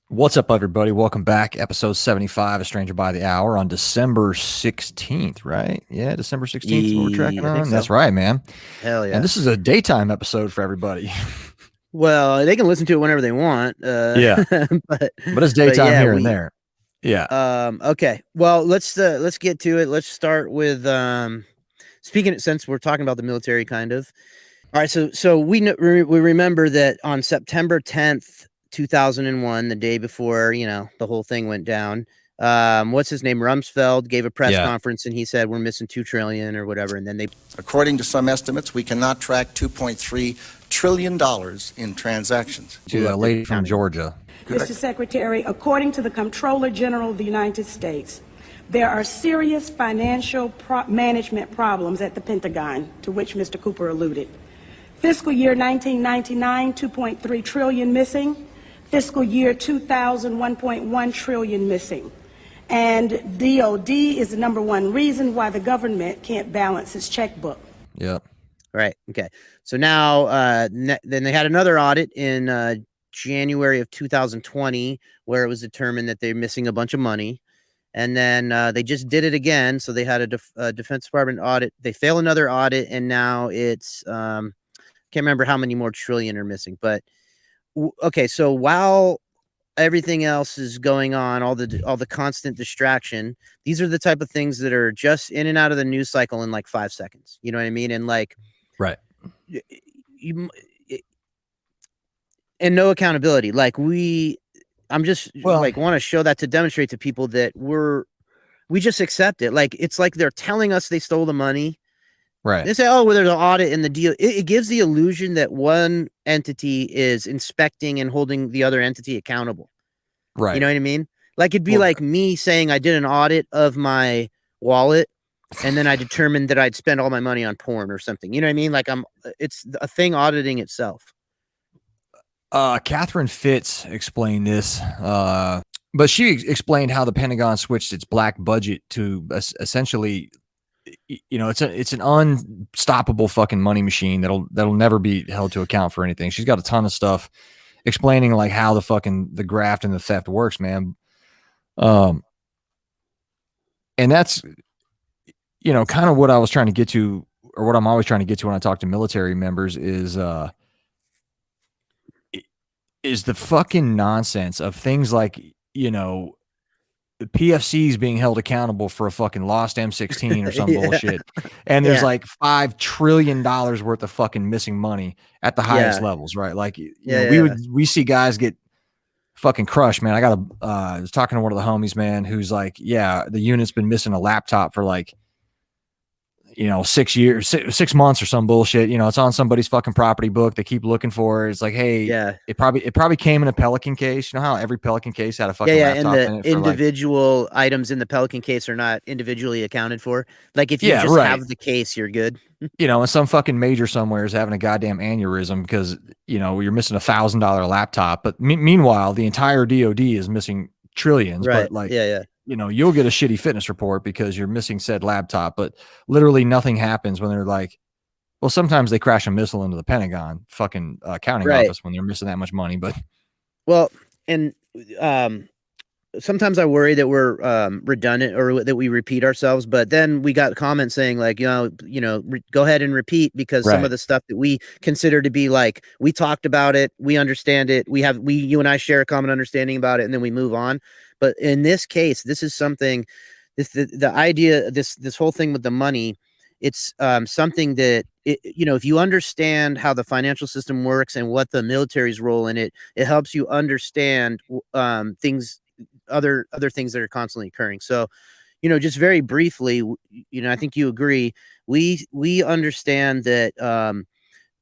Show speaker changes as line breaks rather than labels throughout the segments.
What's up, everybody? Welcome back. Episode 75 of Stranger by the Hour on December 16th, right? Yeah, December 16th is what we're tracking
I think
on. That's
so.
right, man.
Hell
And
yeah.
this is a daytime episode for everybody.
Well, they can listen to it whenever they want.
Yeah,
But
but it's
but
daytime
yeah,
here and
we
there. Yeah.
okay. Well, let's get to it. Let's start with speaking since we're talking about the military kind of. All right, so we remember that on September 10th, 2001, the day before, the whole thing went down. What's his name? Rumsfeld gave a press
Yeah.
conference and he said we're missing 2 trillion or whatever, and then they
According to some estimates, we cannot track $2.3 trillion in transactions.
To
blew
a
up their
lady from
counting.
Georgia.
Mr. Secretary, according to the Comptroller General of the United States, there are serious financial management problems at the Pentagon, to which Mr. Cooper alluded. Fiscal year 1999, 2.3 trillion missing. Fiscal year 2000, 1.1 trillion missing. And DOD is the number one reason why the government can't balance its checkbook.
Yep.
Right. Okay. So now, then they had another audit in January of 2020 where it was determined that they're missing a bunch of money. And then they just did it again. So they had a Defense Department audit. They fail another audit, and now it's can't remember how many more trillion are missing. But okay, so while everything else is going on, all the constant distraction, these are the type of things that are just in and out of the news cycle in like 5 seconds. You know what I mean? And like,
Right.
you and no accountability. I'm just
Well,
like want to show that to demonstrate to people that we just accept it. Like it's like they're telling us they stole the money.
right.
They say, "Oh, well, there's an audit in the deal." It gives the illusion that one entity is inspecting and holding the other entity accountable. You
Right.
know what I mean? Like it'd be
Well,
like me saying I did an audit of my wallet, and then I determined that I'd spend all my money on porn or something. You know what I mean? Like it's a thing auditing itself.
Catherine Fitz explained this, but she explained how the Pentagon switched its black budget to essentially, it's an unstoppable fucking money machine that'll never be held to account for anything. She's got a ton of stuff explaining like how the graft and the theft works, man. And that's kind of what I was trying to get to, or what I'm always trying to get to when I talk to military members is the fucking nonsense of things like, the PFCs being held accountable for a fucking lost M16 or some
Yeah.
bullshit. And there's
Yeah.
like $5 trillion worth of fucking missing money at the highest
Yeah.
levels, right? Like,
Yeah.
we see guys get fucking crushed, man. I was talking to one of the homies, man, who's like, yeah, the unit's been missing a laptop for like, 6 years, 6 months or some bullshit. It's on somebody's fucking property book. They keep looking for it. It's like, hey,
Yeah.
it probably came in a Pelican case. You know how every Pelican case had a fucking
And
laptop
the
in it for like,
individual items in the Pelican case are not individually accounted for. Like if you
yeah,
just
right.
have the case, you're good.
And some fucking major somewhere is having a goddamn aneurysm because, you're missing $1,000 laptop. But meanwhile, the entire DOD is missing trillions.
Right.
But like,
Yeah.
you'll get a shitty fitness report because you're missing said laptop, but literally nothing happens when they're like, well, sometimes they crash a missile into the Pentagon fucking accounting
Right.
office when they're missing that much money. But
Well, and sometimes I worry that we're redundant or that we repeat ourselves, but then we got comments saying like, go ahead and repeat because some
right,
of the stuff that we consider to be like, we talked about it, we understand it, you and I share a common understanding about it, and then we move on. But in this case, this is something, the idea, this whole thing with the money, it's something that, if you understand how the financial system works and what the military's role in it, it helps you understand things, other things that are constantly occurring. So, just very briefly, I think you agree. We understand that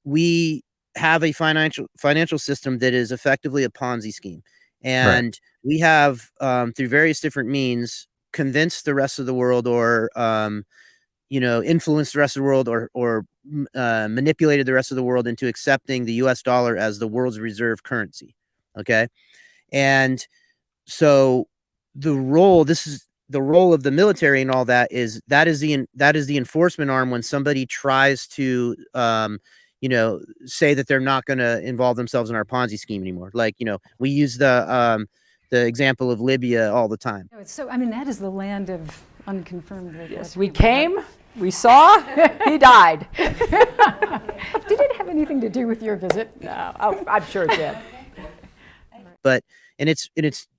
we have a financial system that is effectively a Ponzi scheme,
right,
and we have through various different means convinced the rest of the world, or influenced the rest of the world, or manipulated the rest of the world into accepting the U.S. dollar as the world's reserve currency. Okay, and so this is the role of the military and all that is the enforcement arm when somebody tries to say that they're not going to involve themselves in our Ponzi scheme anymore. Like, we use the the example of Libya all the time.
No, so, I mean, that is the land of unconfirmed.
Yes, we came, we saw, he died.
Did it have anything to do with your visit?
No, I'm sure it did.
But and it's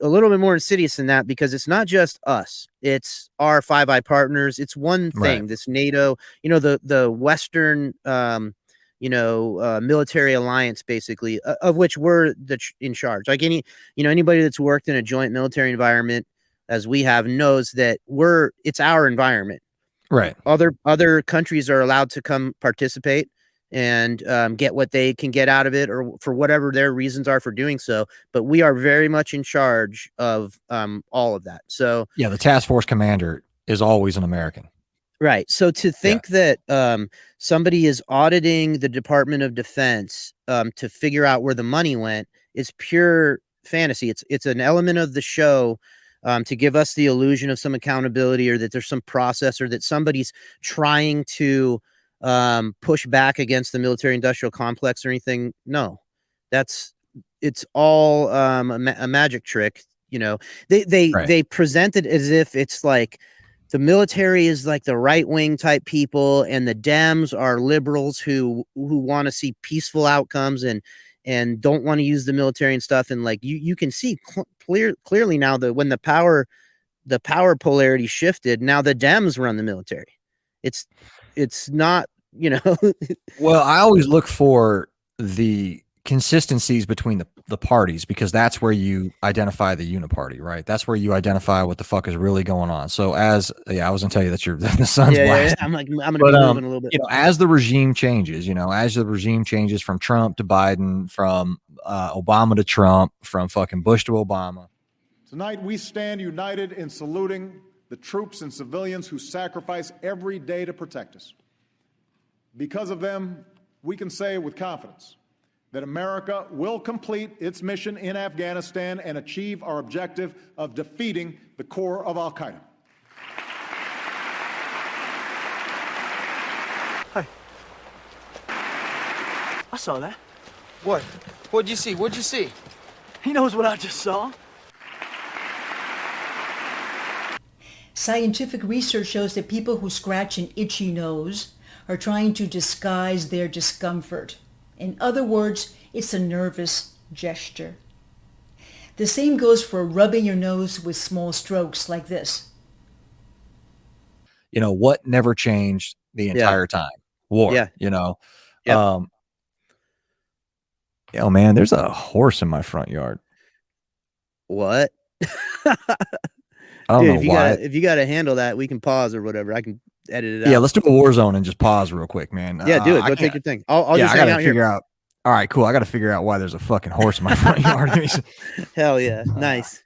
a little bit more insidious than that, because it's not just us. It's our Five Eye partners. It's one thing.
Right.
This NATO, the Western, military alliance, basically, of which we're in charge. Like anybody that's worked in a joint military environment, as we have, knows that it's our environment.
Right.
Other countries are allowed to come participate and get what they can get out of it, or for whatever their reasons are for doing so. But we are very much in charge of all of that. So
yeah, the task force commander is always an American.
Right. So to think that somebody is auditing the Department of Defense to figure out where the money went is pure fantasy. It's an element of the show to give us the illusion of some accountability, or that there's some process, or that somebody's trying to push back against the military-industrial complex or anything. No, it's all a magic trick. They present it as if it's like the military is like the right-wing type people, and the Dems are liberals who want to see peaceful outcomes and don't want to use the military and stuff. And like you can see clearly now that when the power polarity shifted, now the Dems run the military. It's not,
Well, I always look for the consistencies between the parties, because that's where you identify the uniparty, right? That's where you identify what the fuck is really going on. So I was gonna tell you that the sun's blasting.
I'm gonna be moving a little bit.
As the regime changes, from Trump to Biden, from Obama to Trump, from fucking Bush to Obama.
Tonight, we stand united in saluting the troops and civilians who sacrifice every day to protect us. Because of them, we can say with confidence that America will complete its mission in Afghanistan and achieve our objective of defeating the core of al-Qaeda.
Hey. I saw that.
What? What'd you see? What'd you see?
He knows what I just saw.
Scientific research shows that people who scratch an itchy nose are trying to disguise their discomfort. In other words, it's a nervous gesture. The same goes for rubbing your nose with small strokes like this.
What never changed the entire time? War.
Yeah.
Yep. Oh man, there's a horse in my front yard.
What?
I don't know why.
If you got to handle that, we can pause or whatever. I can edit it out.
Yeah, let's do a war zone and just pause real quick, man.
Yeah, do it. Go take your thing. I'll just hang out here.
All right, cool. I got to figure out why there's a fucking horse in my front yard.
Hell yeah. Nice.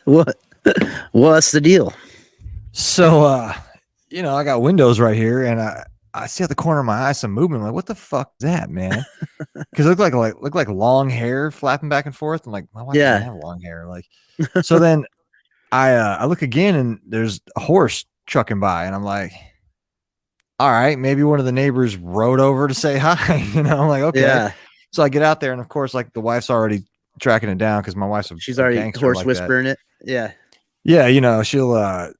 What? What's the deal?
So, I got windows right here, and I see at the corner of my eye some movement. I'm like, what the fuck is that, man? Because it looked like long hair flapping back and forth. I'm like, my wife doesn't have long hair. Like, so then I look again, and there's a horse trucking by, and I'm like, all right, maybe one of the neighbors rode over to say hi. I'm like, okay.
Yeah.
So I get out there, and of course, like the wife's already tracking it down because my wife's
She's
a
already
gangster
horse
like
whispering
that.
it. Yeah.
Yeah, she'll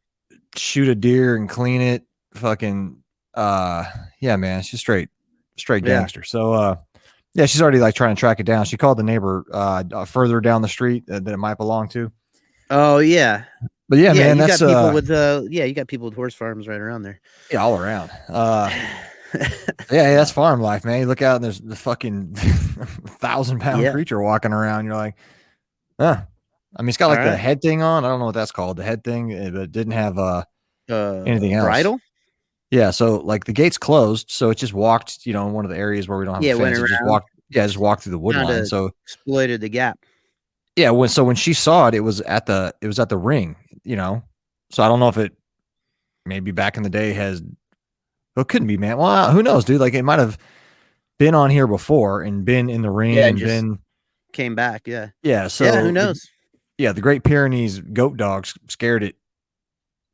shoot a deer and clean it. Fucking yeah, man, she's straight gangster. So yeah, she's already like trying to track it down. She called the neighbor further down the street that it might belong to.
Oh yeah.
But yeah, man,
you
that's
got people with you got people with horse farms right around there.
Yeah, all around. Yeah, that's farm life, man. You look out and there's the fucking 1,000-pound creature walking around. You're like, huh. I mean, it's got like the head thing on. I don't know what that's called, the head thing, but it didn't have anything else.
Bridle?
Yeah, so like the gate's closed, so it just walked, in one of the areas where we don't have a fence.
Went
It
around.
just walked through the wood line. So
exploited the gap.
Yeah, when she saw it, it was at the ring, So I don't know if it maybe back in the day it couldn't be, man. Well, who knows, dude? Like it might have been on here before and been in the ring and been
came back, yeah.
Yeah, so
yeah, who knows?
The Great Pyrenees goat dogs scared it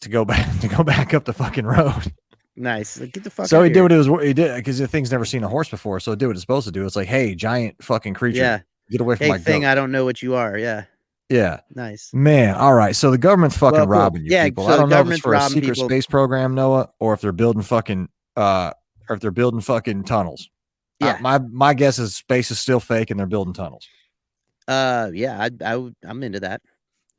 to go back up the fucking road.
Nice. Like, get the fuck
So
out
he
here.
did what he did because the thing's never seen a horse before. So it did what it's supposed to do. It's like, hey, giant fucking creature.
Yeah.
Get away from my
thing.
goat.
I don't know what you are. Yeah.
Yeah.
Nice.
Man. All right. So the government's fucking
Well, cool.
robbing you
Yeah,
people.
so
I don't
the
know if it's for a
government's robbing
secret
people.
space program, Noah, or if they're building fucking tunnels.
Yeah.
My guess is space is still fake and they're building tunnels.
Yeah, I'm into that.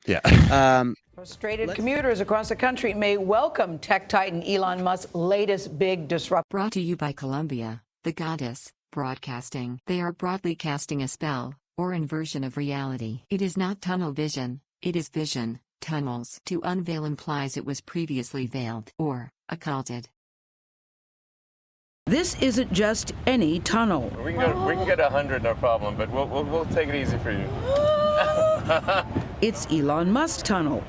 Yeah.
Frustrated commuters across the country may welcome tech titan Elon Musk's latest big disruption.
Brought to you by Columbia, the goddess, broadcasting. They are broadly casting a spell, or inversion of reality. It is not tunnel vision, it is vision, tunnels. To unveil implies it was previously veiled, or occulted.
This isn't just any tunnel.
We can get 100, no problem, but we'll take it easy for you.
It's Elon Musk tunnel.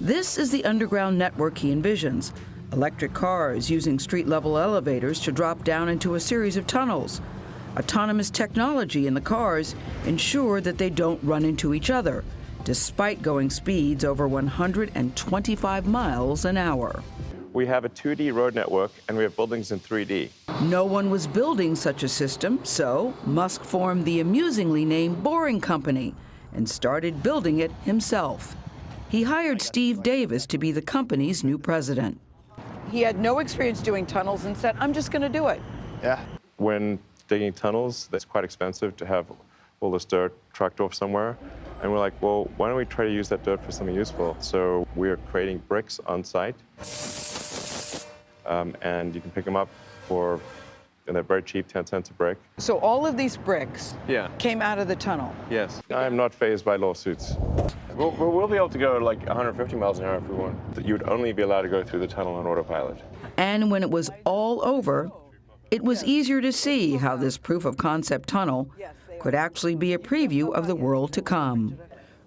This is the underground network he envisions. Electric cars using street-level elevators to drop down into a series of tunnels. Autonomous technology in the cars ensure that they don't run into each other, despite going speeds over 125 miles an hour.
We have a 2D road network, and we have buildings in 3D.
No one was building such a system, so Musk formed the amusingly named Boring Company and started building it himself. He hired Steve Davis to be the company's new president.
He had no experience doing tunnels and said, I'm just going to do it.
Yeah. When digging tunnels, that's quite expensive to have all this dirt trucked off somewhere. And we're like, well, why don't we try to use that dirt for something useful? So we're creating bricks on site. And you can pick them up and they're very cheap, 10 cents a brick.
So all of these bricks came out of the tunnel.
Yes. I am not fazed by lawsuits. We'll be able to go like 150 miles an hour if we want. You would only be allowed to go through the tunnel on autopilot.
And when it was all over, it was easier to see how this proof of concept tunnel could actually be a preview of the world to come.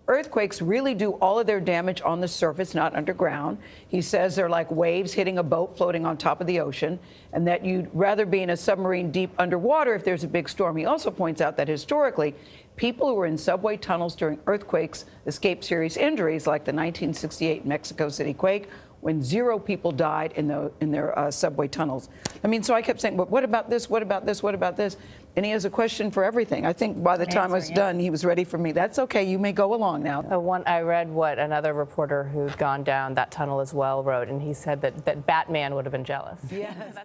Earthquakes really do all of their damage on the surface, not underground. He says they're like waves hitting a boat floating on top of the ocean, and that you'd rather be in a submarine deep underwater if there's a big storm. He also points out that historically, people who were in subway tunnels during earthquakes escaped serious injuries, like the 1968 Mexico City quake, when 0 people died in their subway tunnels. I mean, so I kept saying, but what about this? What about this? What about this? And he has a question for everything. I think by the time I was done, he was ready for me. That's okay. You may go along now.
I read what another reporter who'd gone down that tunnel as well wrote, and he said that Batman would have been jealous.
Yes.